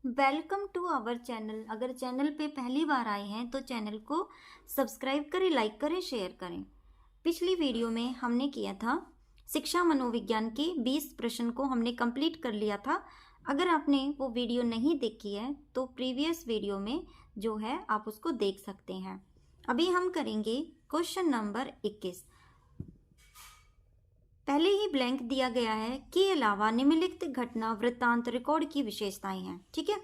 Welcome to our channel. अगर channel पे पहली बार आए हैं तो चैनल को सब्सक्राइब करें, लाइक करें, शेयर करें। पिछली वीडियो में हमने किया था शिक्षा मनोविज्ञान के 20 प्रश्न को हमने कंप्लीट कर लिया था। अगर आपने वो वीडियो नहीं देखी है तो प्रीवियस वीडियो में जो है आप उसको देख सकते हैं। अभी हम करेंगे क्वेश्चन नंबर 21। पहले ही ब्लैंक दिया गया है के अलावा निम्नलिखित घटना वृत्तांत रिकॉर्ड की विशेषताएं हैं। ठीक है,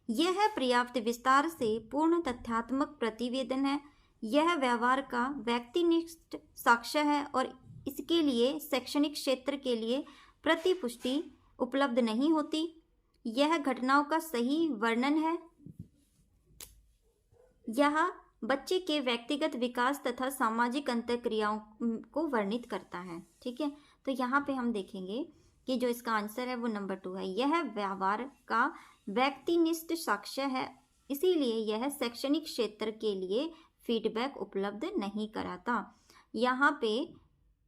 यह पर्याप्त विस्तार से पूर्ण तथ्यात्मक प्रतिवेदन है। यह व्यवहार का व्यक्तिनिष्ठ साक्ष्य है और इसके लिए शैक्षणिक क्षेत्र के लिए प्रतिपुष्टि उपलब्ध नहीं होती। यह घटनाओं का सही वर्णन है। यह बच्चे के व्यक्तिगत विकास तथा सामाजिक अंतःक्रियाओं को वर्णित करता है। ठीक है, तो यहाँ पे हम देखेंगे कि जो इसका आंसर है वो नंबर 2 है। यह व्यवहार का व्यक्तिनिष्ठ साक्ष्य है, इसीलिए यह शैक्षणिक क्षेत्र के लिए फीडबैक उपलब्ध नहीं कराता। यहाँ पे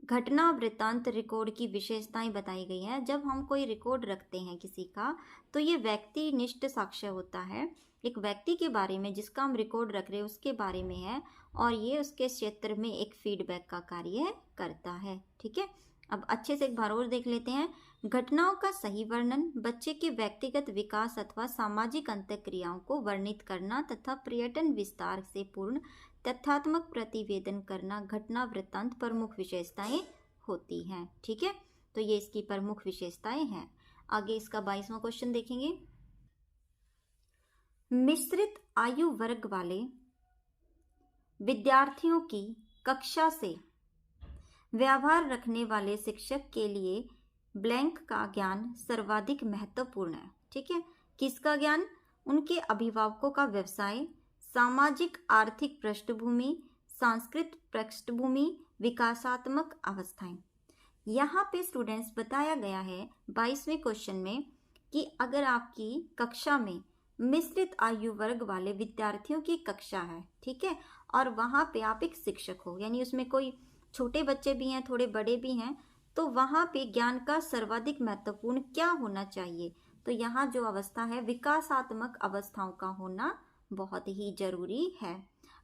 घटना वृत्तांत रिकॉर्ड की विशेषताएं बताई गई हैं। जब हम कोई रिकॉर्ड रखते हैं किसी का तो ये व्यक्तिनिष्ठ साक्ष्य होता है। एक व्यक्ति के बारे में जिसका हम रिकॉर्ड रख रहे हैं उसके बारे में है और ये उसके क्षेत्र में एक फीडबैक का कार्य करता है। ठीक है, अब अच्छे से एक बार और देख लेते हैं। घटनाओं का सही वर्णन, बच्चे के व्यक्तिगत विकास अथवा सामाजिक अंतःक्रियाओं को वर्णित करना तथा पर्यटन विस्तार से पूर्ण तथ्यात्मक प्रतिवेदन करना घटना वृत्तांत प्रमुख विशेषताएं होती हैं। ठीक है, तो ये इसकी प्रमुख विशेषताएं हैं। आगे इसका 22वां क्वेश्चन देखेंगे। मिश्रित आयु वर्ग वाले विद्यार्थियों की कक्षा से व्यवहार रखने वाले शिक्षक के लिए ब्लैंक का ज्ञान सर्वाधिक महत्वपूर्ण है। ठीक है, किसका ज्ञान? उनके अभिभावकों का व्यवसाय, सामाजिक आर्थिक पृष्ठभूमि, सांस्कृतिक पृष्ठभूमि, विकासात्मक अवस्थाएं। यहाँ पे स्टूडेंट्स बताया गया है 22वें क्वेश्चन में कि अगर आपकी कक्षा में मिश्रित आयु वर्ग वाले विद्यार्थियों की कक्षा है, ठीक है, और वहाँ पे आप एक शिक्षक हो, यानी उसमें कोई छोटे बच्चे भी हैं, थोड़े बड़े भी हैं, तो वहाँ पे ज्ञान का सर्वाधिक महत्वपूर्ण क्या होना चाहिए? तो यहाँ जो अवस्था है विकासात्मक अवस्थाओं का होना बहुत ही जरूरी है।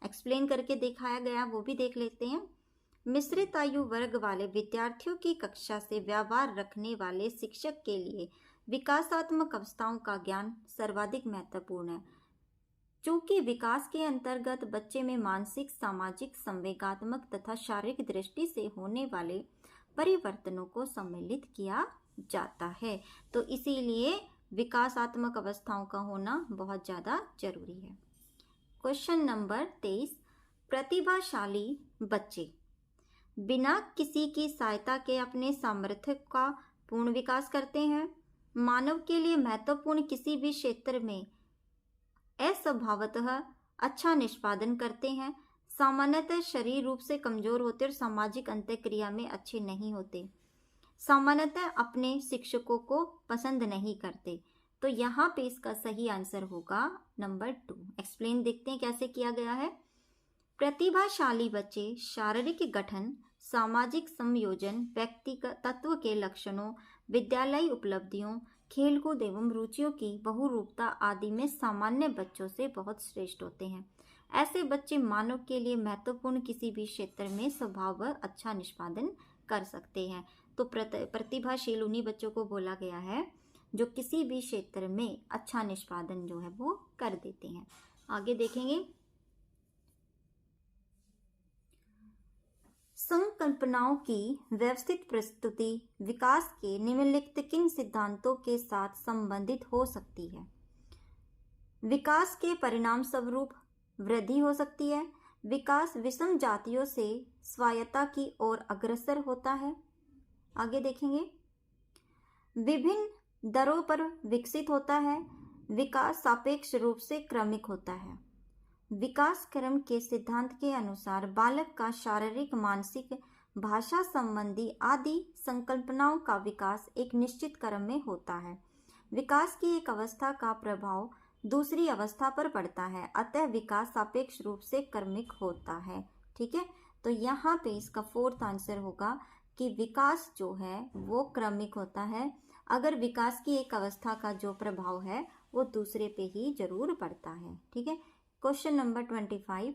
एक्सप्लेन करके दिखाया गया, वो भी देख लेते हैं। मिश्रित आयु वर्ग वाले विद्यार्थियों की कक्षा से व्यवहार रखने वाले शिक्षक के लिए विकासात्मक अवस्थाओं का ज्ञान सर्वाधिक महत्वपूर्ण है। चूंकि विकास के अंतर्गत बच्चे में मानसिक, सामाजिक, संवेगात्मक तथा शारीरिक दृष्टि से होने वाले परिवर्तनों को सम्मिलित किया जाता है, तो इसीलिए विकासात्मक अवस्थाओं का होना बहुत ज़्यादा जरूरी है। Question number 23। प्रतिभाशाली बच्चे बिना किसी की सहायता के अपने सामर्थ्य का पूर्ण विकास करते हैं। मानव के लिए महत्वपूर्ण किसी भी क्षेत्र में अस्वभावतः अच्छा निष्पादन करते हैं। सामान्यतः शरीर रूप से कमजोर होते और सामाजिक अंतःक्रिया में अच्छे नहीं होते। सामान्यतः अपने शिक्षकों को पसंद नहीं करते। तो यहाँ पे इसका सही आंसर होगा नंबर 2। एक्सप्लेन देखते हैं कैसे किया गया है। प्रतिभाशाली बच्चे शारीरिक गठन, सामाजिक संयोजन, व्यक्तिगत तत्व के लक्षणों, विद्यालयी उपलब्धियों, खेलकूद एवं रुचियों की बहुरूपता आदि में सामान्य बच्चों से बहुत श्रेष्ठ होते हैं। ऐसे बच्चे मानव के लिए महत्वपूर्ण किसी भी क्षेत्र में स्वभाव अच्छा निष्पादन कर सकते हैं। तो प्रतिभाशील उन्हीं बच्चों को बोला गया है जो किसी भी क्षेत्र में अच्छा निष्पादन जो है वो कर देते हैं। आगे देखेंगे। संकल्पनाओं की व्यवस्थित प्रस्तुति विकास के निम्नलिखित किन सिद्धांतों के साथ संबंधित हो सकती है? विकास के परिणाम स्वरूप वृद्धि हो सकती है। विकास विषम जातियों से स्वायत्तता की ओर अग्रसर होता है। आगे देखेंगे। विभिन्न दरों पर विकसित होता है। विकास सापेक्ष रूप से क्रमिक होता है। विकास क्रम के सिद्धांत के अनुसार बालक का शारीरिक, मानसिक, भाषा संबंधी आदि संकल्पनाओं का विकास एक निश्चित क्रम में होता है। विकास की एक अवस्था का प्रभाव दूसरी अवस्था पर पड़ता है, अतः विकास सापेक्ष रूप से क्रमिक होता है। ठीक है, तो यहाँ पे इसका 4th आंसर होगा कि विकास जो है वो क्रमिक होता है। अगर विकास की एक अवस्था का जो प्रभाव है वो दूसरे पे ही जरूर पड़ता है। ठीक है। क्वेश्चन नंबर 25,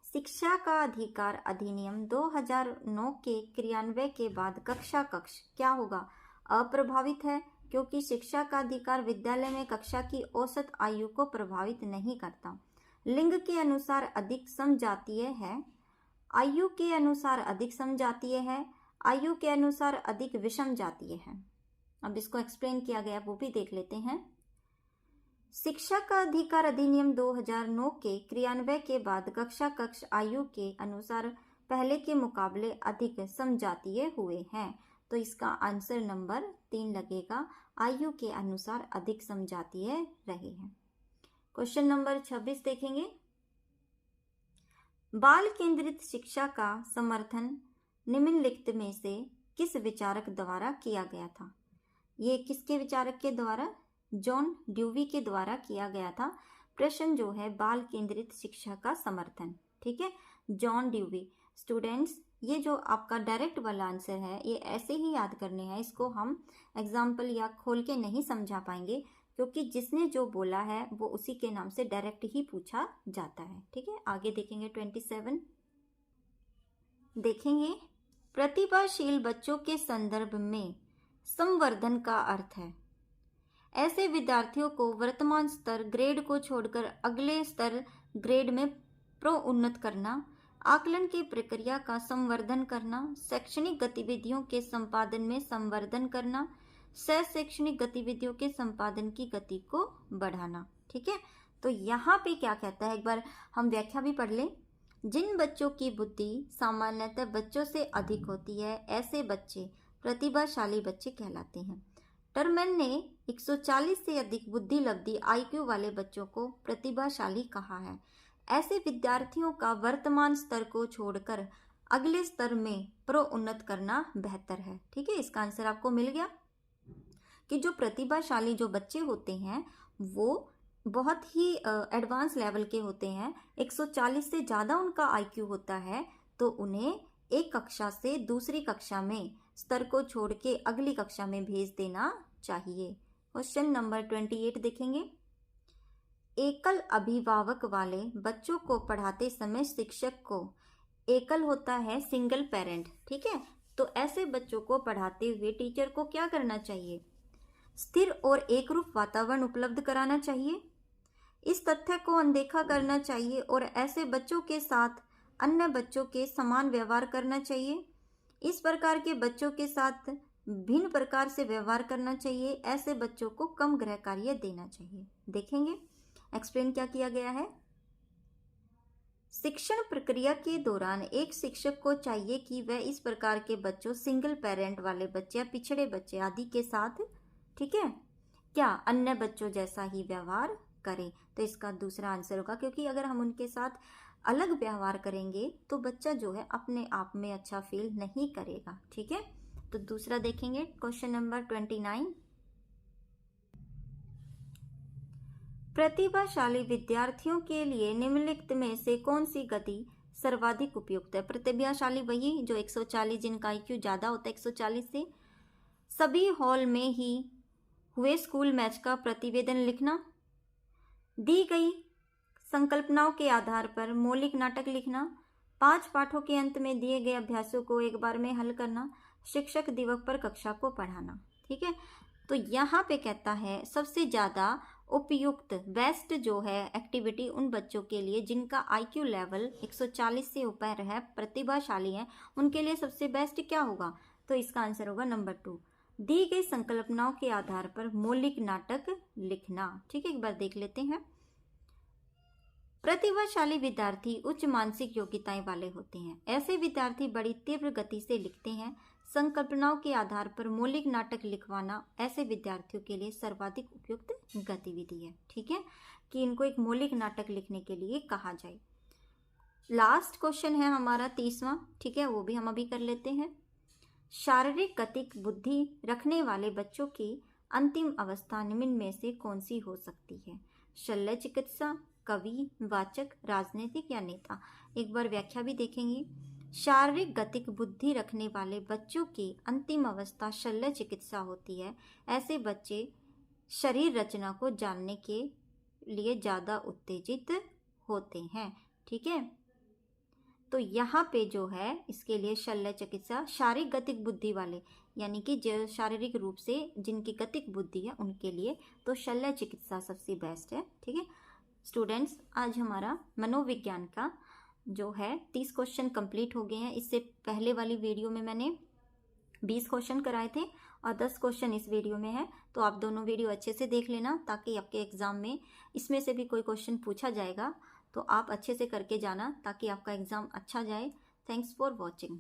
शिक्षा का अधिकार अधिनियम 2009 के क्रियान्वयन के बाद कक्षा कक्ष क्या होगा? अप्रभावित है, क्योंकि शिक्षा का अधिकार विद्यालय में कक्षा की औसत आयु को प्रभावित नहीं करता। लिंग के अनुसार अधिक समजातीय है, आयु के अनुसार अधिक समजातीय है, आयु के अनुसार अधिक विषम जातीय है। अब इसको एक्सप्लेन किया गया, वो भी देख लेते हैं। शिक्षा का अधिकार अधिनियम 2009 के क्रियान्वयन के बाद कक्षा कक्ष आयु के अनुसार पहले के मुकाबले अधिक समजातीय हुए हैं, तो इसका आंसर नंबर 3 लगेगा, आयु के अनुसार अधिक समजातीय रहे हैं। क्वेश्चन नंबर 26 देखेंगे, बाल केंद्रित शिक्षा का समर्थन निम्नलिखित में से किस विचारक द्वारा किया गया था? ये किसके विचारक के द्वारा? जॉन ड्यूवी के द्वारा किया गया था। प्रश्न जो है बाल केंद्रित शिक्षा का समर्थन, ठीक है, जॉन ड्यूवी। स्टूडेंट्स, ये जो आपका डायरेक्ट वाला आंसर है ये ऐसे ही याद करने हैं, इसको हम एग्जाम्पल या खोल के नहीं समझा पाएंगे, क्योंकि जिसने जो बोला है वो उसी के नाम से डायरेक्ट ही पूछा जाता है। ठीक है, आगे देखेंगे 27 देखेंगे, प्रतिभाशील बच्चों के संदर्भ में संवर्धन का अर्थ है ऐसे विद्यार्थियों को वर्तमान स्तर ग्रेड को छोड़कर अगले स्तर ग्रेड में प्रोन्नत करना, आकलन की प्रक्रिया का संवर्धन करना, शैक्षणिक गतिविधियों के संपादन में संवर्धन करना, सह शैक्षणिक गतिविधियों के संपादन की गति को बढ़ाना। ठीक है, तो यहाँ पे क्या कहता है, एक बार हम व्याख्या भी पढ़ लें। जिन बच्चों की बुद्धि सामान्यतः बच्चों से अधिक होती है ऐसे बच्चे प्रतिभाशाली बच्चे कहलाते हैं। टर्मन ने 140 से अधिक बुद्धि लब्धि आईक्यू वाले बच्चों को प्रतिभाशाली कहा है। ऐसे विद्यार्थियों का वर्तमान स्तर को छोड़कर अगले स्तर में प्रोन्नत करना बेहतर है। ठीक है, इसका आंसर आपको मिल गया कि जो प्रतिभाशाली जो बच्चे होते हैं वो बहुत ही एडवांस लेवल के होते हैं, 140 से ज़्यादा उनका आईक्यू होता है, तो उन्हें एक कक्षा से दूसरी कक्षा में स्तर को छोड़ के अगली कक्षा में भेज देना चाहिए। क्वेश्चन नंबर 28 देखेंगे, एकल अभिभावक वाले बच्चों को पढ़ाते समय शिक्षक को एकल होता है सिंगल पेरेंट। ठीक है, तो ऐसे बच्चों को पढ़ाते हुए टीचर को क्या करना चाहिए? स्थिर और एकरूप वातावरण उपलब्ध कराना चाहिए, इस तथ्य को अनदेखा करना चाहिए और ऐसे बच्चों के साथ अन्य बच्चों के समान व्यवहार करना चाहिए। इस प्रकार के बच्चों के साथ भिन्न प्रकार से व्यवहार करना चाहिए, ऐसे बच्चों को कम गृह कार्य देना चाहिए। देखेंगे एक्सप्लेन क्या किया गया है। शिक्षण प्रक्रिया के दौरान एक शिक्षक को चाहिए कि वह इस प्रकार के बच्चों, सिंगल पेरेंट वाले बच्चे या पिछड़े बच्चे आदि के साथ, ठीक है, क्या अन्य बच्चों जैसा ही व्यवहार करें। तो इसका दूसरा आंसर होगा, क्योंकि अगर हम उनके साथ अलग व्यवहार करेंगे तो बच्चा जो है अपने आप में अच्छा फील नहीं करेगा। ठीक है, तो दूसरा देखेंगे क्वेश्चन नंबर 29, प्रतिभाशाली विद्यार्थियों के लिए निम्नलिखित में से कौन सी गति सर्वाधिक उपयुक्त है? प्रतिभाशाली वही जो 140, जिनका आईक्यू ज़्यादा होता है 140 से, सभी हॉल में ही हुए स्कूल मैच का प्रतिवेदन लिखना, दी गई संकल्पनाओं के आधार पर मौलिक नाटक लिखना, 5 पाठों के अंत में दिए गए अभ्यासों को एक बार में हल करना, शिक्षक दिवस पर कक्षा को पढ़ाना। ठीक है, तो यहाँ पे कहता है सबसे ज़्यादा उपयुक्त बेस्ट जो है एक्टिविटी उन बच्चों के लिए जिनका आईक्यू लेवल 140 से ऊपर है, प्रतिभाशाली है, उनके लिए सबसे बेस्ट क्या होगा? तो इसका आंसर होगा नंबर 2, दी गई संकल्पनाओं के आधार पर मौलिक नाटक लिखना। ठीक है, एक बार देख लेते हैं। प्रतिभाशाली विद्यार्थी उच्च मानसिक योग्यताएं वाले होते हैं। ऐसे विद्यार्थी बड़ी तीव्र गति से लिखते हैं। संकल्पनाओं के आधार पर मौलिक नाटक लिखवाना ऐसे विद्यार्थियों के लिए सर्वाधिक उपयुक्त गतिविधि है। ठीक है, कि इनको एक मौलिक नाटक लिखने के लिए कहा जाए। लास्ट क्वेश्चन है हमारा 30वां, ठीक है, वो भी हम अभी कर लेते हैं। शारीरिक गतिक बुद्धि रखने वाले बच्चों की अंतिम अवस्था निम्न में से कौन सी हो सकती है? शल्य चिकित्सा, कवि, वाचक, राजनीतिक या नेता? एक बार व्याख्या भी देखेंगे। शारीरिक गतिक बुद्धि रखने वाले बच्चों की अंतिम अवस्था शल्य चिकित्सा होती है। ऐसे बच्चे शरीर रचना को जानने के लिए ज़्यादा उत्तेजित होते हैं। ठीक है, तो यहाँ पे जो है इसके लिए शल्य चिकित्सा शारीरिक गतिक बुद्धि वाले, यानी कि जो शारीरिक रूप से जिनकी गतिक बुद्धि है उनके लिए तो शल्य चिकित्सा सबसे बेस्ट है। ठीक है स्टूडेंट्स, आज हमारा मनोविज्ञान का जो है 30 क्वेश्चन कंप्लीट हो गए हैं। इससे पहले वाली वीडियो में मैंने 20 क्वेश्चन कराए थे और 10 क्वेश्चन इस वीडियो में है, तो आप दोनों वीडियो अच्छे से देख लेना ताकि आपके एग्ज़ाम में इसमें से भी कोई क्वेश्चन पूछा जाएगा तो आप अच्छे से करके जाना ताकि आपका एग्ज़ाम अच्छा जाए। Thanks for watching.